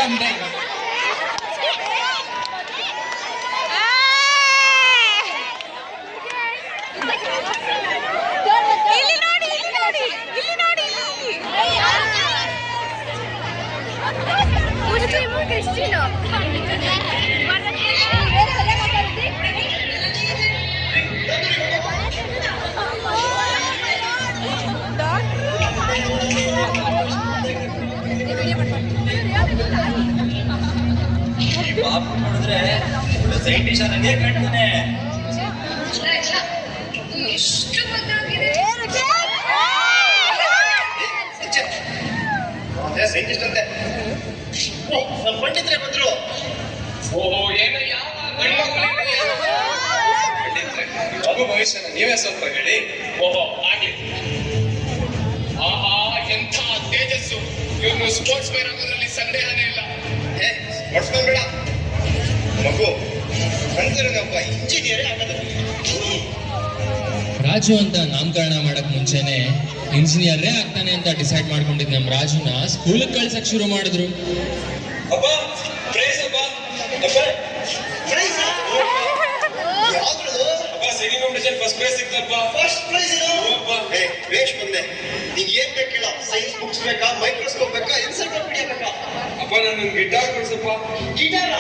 ಕಂಡೆ. ಬಾಬು ನೋಡಿದ್ರೆ ಸೈಂಟಿಸ್ಟ್ ಹಂಗೆ ಕಾಣ್ತಾನೆ. ಸೈಂಟಿಸ್ಟ್ ಅಂತೆ ನಮ್ಮ ಪಂಡಿತರೇ ಬಂದ್ರು. ಓಹೋ ಏನು ಯಾವ ಮಗು ಭವಿಷ್ಯನ ನೀವೇ ಸ್ವಲ್ಪ ಹೇಳಿ. ಓಹೋ ಹಾಗೆ. ಆಹಾ ಎಂಥ ತೇಜಸ್ಸು. ಇವನು ಸ್ಪೋರ್ಟ್ಸ್ ಮ್ಯಾನ್ ಆಗೋದ್ರಲ್ಲಿ ಸಂದೇಹನೇ ಇಲ್ಲ. ಸ್ಪೋರ್ಟ್ಸ್ ಮ್ಯಾನ್ ಬೇಡ ಮಗು ಕಣ್ತಿರೋನೊಬ್ಬ ಇಂಜಿನಿಯರೇ ಆಗೋದು. ರಾಜು ಅಂತ ನಾಮಕರಣ ಮಾಡಕ್ ಮುಂಚೆನೆ ಇಂಜಿನಿಯರೇ ಆಗ್ತಾನೆ ಅಂತ ಡಿಸೈಡ್ ಮಾಡ್ಕೊಂಡಿದ್ ನಮ್ ರಾಜುನ ಸ್ಕೂಲಿಗೆ ಕಳ್ಸಕ್ ಶುರು ಮಾಡಿದ್ರು. ಅಪ್ಪ ಪ್ರೈಸ್ ಅಪ್ಪ ಪ್ರೈಸ್ ಯಾವ್ದು ಅಪ್ಪ ಸಿಂಗಿಂಗ್ ಕಾಂಪಿಟೇಷನ್ ಫಸ್ಟ್ ಪ್ರೈಸ್ ಸಿಕ್ತಪ್ಪ. ಫಸ್ಟ್ ಪ್ರೈಸ್ ವೇಷ್ ಬಂದೆ. ನಿಂಗೆ ಏನ್ ಬೇಕಿಲ್ಲ, ಸೈನ್ಸ್ ಬುಕ್ಸ್ ಬೇಕಾ, ಮೈಕ್ರೋಸ್ಕೋಪ್ ಬೇಕಾ, ಎನ್ಸೈಕ್ಲೋಪೀಡಿಯಾ ಬೇಕಾ? ಅಪ್ಪ ನಾನು ಗಿಟಾರ್ ಕೊಡ್ಸಪ್ಪ. ಗಿಟಾರ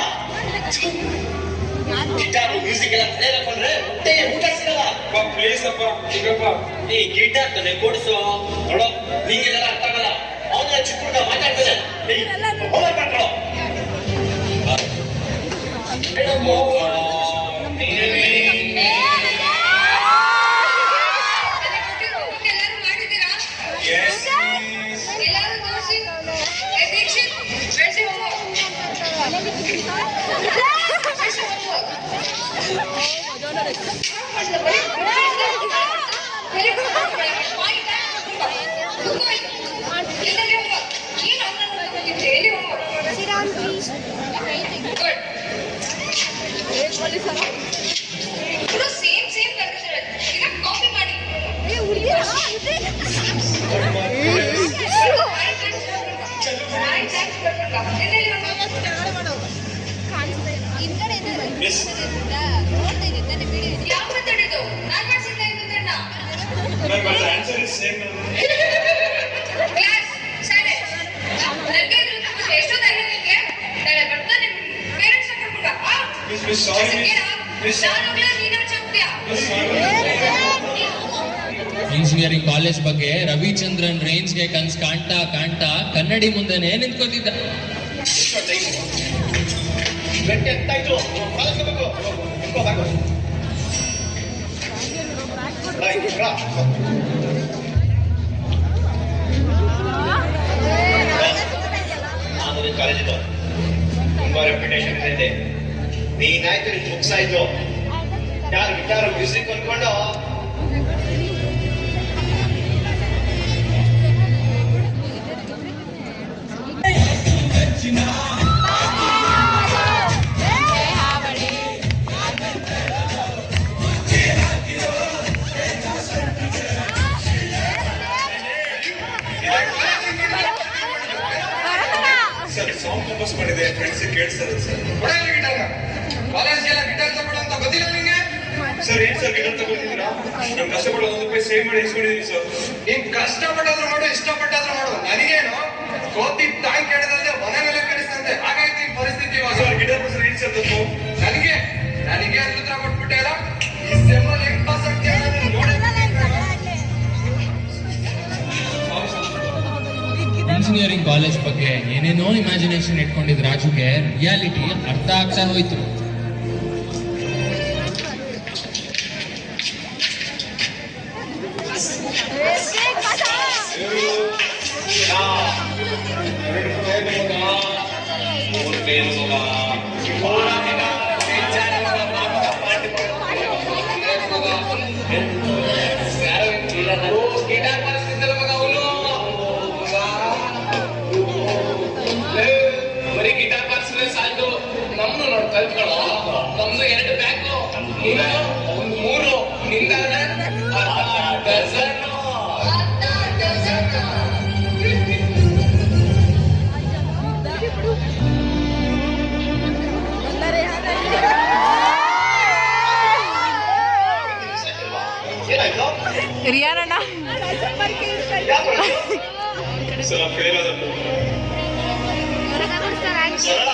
ಗಿಟಾರ್ ಮ್ಯೂಸಿಕ್ ಎಲ್ಲ ತಲೆ ಹಾಕೊಂಡ್ರೆ ಹೊಟ್ಟೆಗೆ ಊಟ ಸಿಗಲ್ಲ. ಅಪ್ಪ ಪ್ಲೀಸ್ ಅಪ್ಪ ಈಗಪ್ಪ ಈ ಗಿಟಾರ್ ತಾನೆ ಕೊಡಿಸು. ನೋಡೋ ನಿಂಗೆಲ್ಲ ಅರ್ಥ ಆಗಲ್ಲ. ಅವನ ಚಿಕ್ಕ ಹುಡುಗ ಮಾತಾಡ್ತಾನೆ. ಹೋಮ್ವರ್ಕ್ ಮಾಡ್ಕೊಳ್ಳೋ. ಇಂಜಿನಿಯರಿಂಗ್ ಕಾಲೇಜ್ ಬಗ್ಗೆ ರವಿಚಂದ್ರನ್ ರೇಂಜ್ಗೆ ಕನ್ಸ್ ಕಾಣ್ತಾ ಕಾಣ್ತಾ ಕನ್ನಡಿ ಮುಂದೆನೆ ನಿಂತ್ಕೋತಿದ್ದ. ಕಾಲೇಜ್ ಇದು ತುಂಬಾ ರೆಪ್ಯುಟೇಷನ್ ಇದೆ. ನೀನಾಯ್ತು ನಿನ್ ಬುಕ್ಸ್ ಆಯ್ತು. ಯಾರು ಗಿಟಾರ್ ಮ್ಯೂಸಿಕ್ ಅನ್ಕೊಂಡು ಸರ್ ಸಾಂಗ್ ಕಂಪೋಸ್ ಮಾಡಿದೆ, ಫ್ರೆಂಡ್ಸ್ ಕೇಳಿಸ್ತಾರೆ ಸರ್. ಕಾಲೇಜ್ಗೆಲ್ಲ ಗಿಟಾರ್ ತಗೊಳ್ಳೋ ಅಂತ ಗೊತ್ತಿಲ್ಲ ನಿಂಗೆ? ಸರ್ ಏನ್ ಸರ್ ಗಿಟಾರ್ ತಗೊಳ್ತಿದ್ದೀರಾ? ನಮ್ ಕಷ್ಟಪಟ್ಟು ₹1 ಸೇವ್ ಮಾಡಿ ಇಸ್ಕೊಂಡಿದೀವಿ ಸರ್. ನೀನ್ ಕಷ್ಟಪಟ್ಟಾದ್ರೂ ಮಾಡು, ಇಷ್ಟಪಟ್ಟಾದ್ರೂ ಮಾಡು, ನನಗೇನು ಕೋತಿ ಟ್ಯಾಂಕ್ ಕೇಳಿದ್ರೆ ಮನೆ ಮೇಲೆ ಕಳಿಸ್ತಂತೆ. ಹಾಗಾಗಿ ಪರಿಸ್ಥಿತಿ ಇವಾಗ. ಸರ್ ಗಿಟಾರ್ ಬಸ್ ಏನ್ ಸರ್ ತಪ್ಪು? ನನಗೆ ಅದ್ರ ಕೊಟ್ಬಿಟ್ಟೆ ಅಲ್ಲ. ಈ ಸೆಮ್ಮಲ್ಲಿ ಹೆಂಗ್ ಪಾಸ್ ಆಗ್ತೀಯ ನೋಡಿ. ಇಂಜಿನಿಯರಿಂಗ್ ಕಾಲೇಜ್ ಬಗ್ಗೆ ಏನೇನೋ ಇಮ್ಯಾಜಿನೇಷನ್ ಇಟ್ಕೊಂಡಿದ್ ರಾಜುಗೆ ರಿಯಾಲಿಟಿ ಅರ್ಥ ಆಗ್ತಾ ಹೋಯ್ತು. ಬರೀ ಗಿಟಾರ್ ಬಾರಿಸಿದ್ರೆ ಸಾಕು. ನಮ್ನು ನೋಡಿ ಕಲ್ತ್ಕೊಳ್ಳೋ. ನಮ್ದು 2 ಬ್ಯಾಕು, ಒಂದು 3, ನಿಂದಾದ್ರೆ ಡಜನ್. ಏನಾಯ್ತು? ರಿಯಾನಣ್ಣ ಯಾಕೆ ಸರ್ ಫೇಲ್ ಆದ ಸರಳ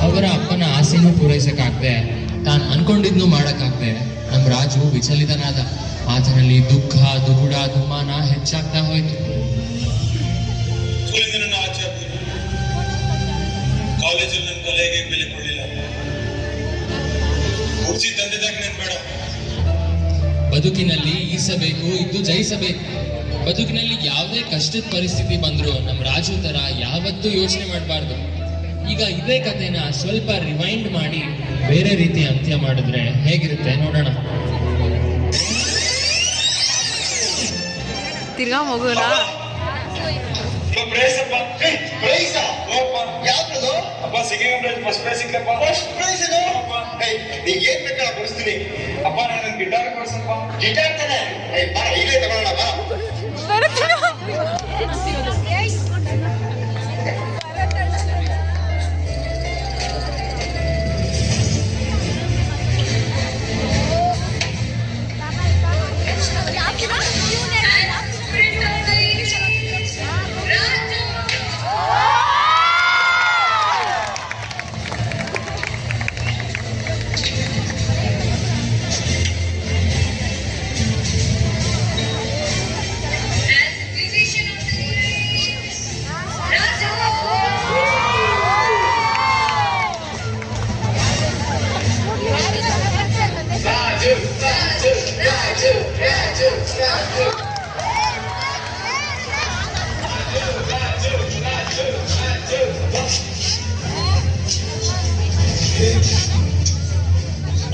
ಅವರ ಅಪ್ಪನ ಆಸೆನೂ ಪೂರೈಸಕ್ಕಾಗದೆ ತಾನು ಅನ್ಕೊಂಡಿದ್ನು ಮಾಡಕ್ಕಾಗದೆ ನಮ್ಮ ರಾಜು ವಿಚಲಿತನಾದ. ಆತನಲ್ಲಿ ದುಃಖ ದುಗುಡ ದುಮ್ಮಾನ ಹೆಚ್ಚಾಗ್ತಾ ಹೋಯ್ತು. ಸ್ಕೂಲಿಂದ ನನ್ನ ಆಚೆ ಹಾಕಿದ್ರು. ಕಾಲೇಜಲ್ಲಿ ನನ್ನ ಕಲೆಗೆ ಬೆಲೆ ಕೊಡಲಿಲ್ಲ. ಹುಡ್ಸಿ ತಂದೆದಾಗ ನೆನ್ ಬೇಡ. ಬದುಕಿನಲ್ಲಿ ಈಸಬೇಕು, ಇದ್ದು ಜಯಿಸಬೇಕು. ಬದುಕಿನಲ್ಲಿ ಯಾವುದೇ ಕಷ್ಟದ ಪರಿಸ್ಥಿತಿ ಬಂದ್ರು ನಮ್ಮ ರಾಜು ತರ ಯಾವತ್ತೂ ಯೋಚನೆ ಮಾಡಬಾರ್ದು. ಈಗ ಇದೇ ಕಥೆನ ಸ್ವಲ್ಪ ರಿವೈಂಡ್ ಮಾಡಿ ಬೇರೆ ರೀತಿ ಅಂತ್ಯ ಮಾಡಿದ್ರೆ ಹೇಗಿರುತ್ತೆ ನೋಡೋಣ. ತಿರ್ಗಾ ಮಗುನ ಪ್ರೈಸ್ ಅಪ್ಪ. ಪ್ರೈಸ ಹೋಗಪ್ಪ. ಯಾವ್ದು? ಅಪ್ಪ ಸೆಕೆಂಡ್ ಪ್ರೈಸ್ ಫಸ್ಟ್ ಪ್ರೈಸ್ ಸಿಕ್ಕಪ್ಪ. ಫಸ್ಟ್ ಪ್ರೈಸ್ ಇದು. ನೀನ್ ಏನ್ ಬೇಕಾ ಕೊಡಿಸ್ತೀನಿ. ಅಪ್ಪ ನಾನು ಗಿಟಾರ್ ಕೊಡ್ಸಪ್ಪ. ಗಿಟಾರ್ ತಾನೆ? ಬಾ ಈಗಲೇ ತಗೊಳ್ಳೋಣ ಬಾ.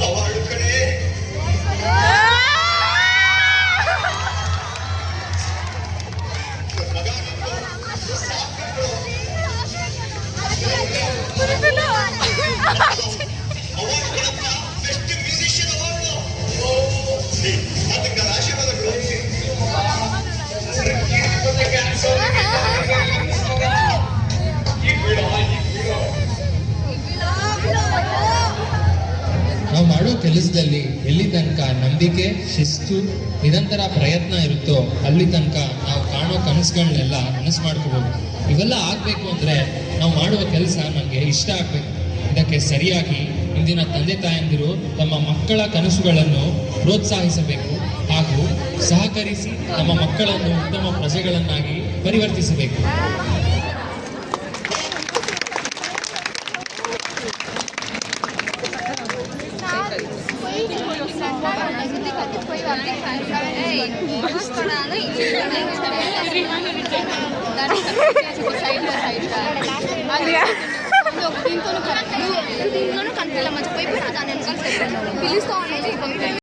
ಅವಾರ್ಡ್ ಕಡೆ ಬೆಸ್ಟ್ ಮ್ಯೂಸಿಷಿಯನ್ ಅವಾರ್ಡ್. ಅದಕ್ಕೆ ಆಶೀರ್ವಾದಗಳು. ನಾವು ಮಾಡೋ ಕೆಲಸದಲ್ಲಿ ಎಲ್ಲಿ ತನಕ ನಂಬಿಕೆ, ಶಿಸ್ತು, ನಿರಂತರ ಪ್ರಯತ್ನ ಇರುತ್ತೋ ಅಲ್ಲಿ ತನಕ ನಾವು ಕಾಣೋ ಕನಸುಗಳನ್ನೆಲ್ಲ ನನಸು ಮಾಡ್ಕೋಬಹುದು. ಇವೆಲ್ಲ ಆಗ್ಬೇಕು ಅಂದ್ರೆ ನಾವು ಮಾಡುವ ಕೆಲಸ ನಮಗೆ ಇಷ್ಟ ಆಗ್ಬೇಕು. ಇದಕ್ಕೆ ಸರಿಯಾಗಿ ಇಂದಿನ ತಂದೆ ತಾಯಂದಿರು ತಮ್ಮ ಮಕ್ಕಳ ಕನಸುಗಳನ್ನು ಪ್ರೋತ್ಸಾಹಿಸಬೇಕು ಹಾಗೂ ಸಹಕರಿಸಿ ತಮ್ಮ ಮಕ್ಕಳನ್ನು ಉತ್ತಮ ಪ್ರಜೆಗಳನ್ನಾಗಿ ಪರಿವರ್ತಿಸಬೇಕು. దీంతోనూ కనిపించలే మర్చిపోయి దాన్ని పిలుస్తా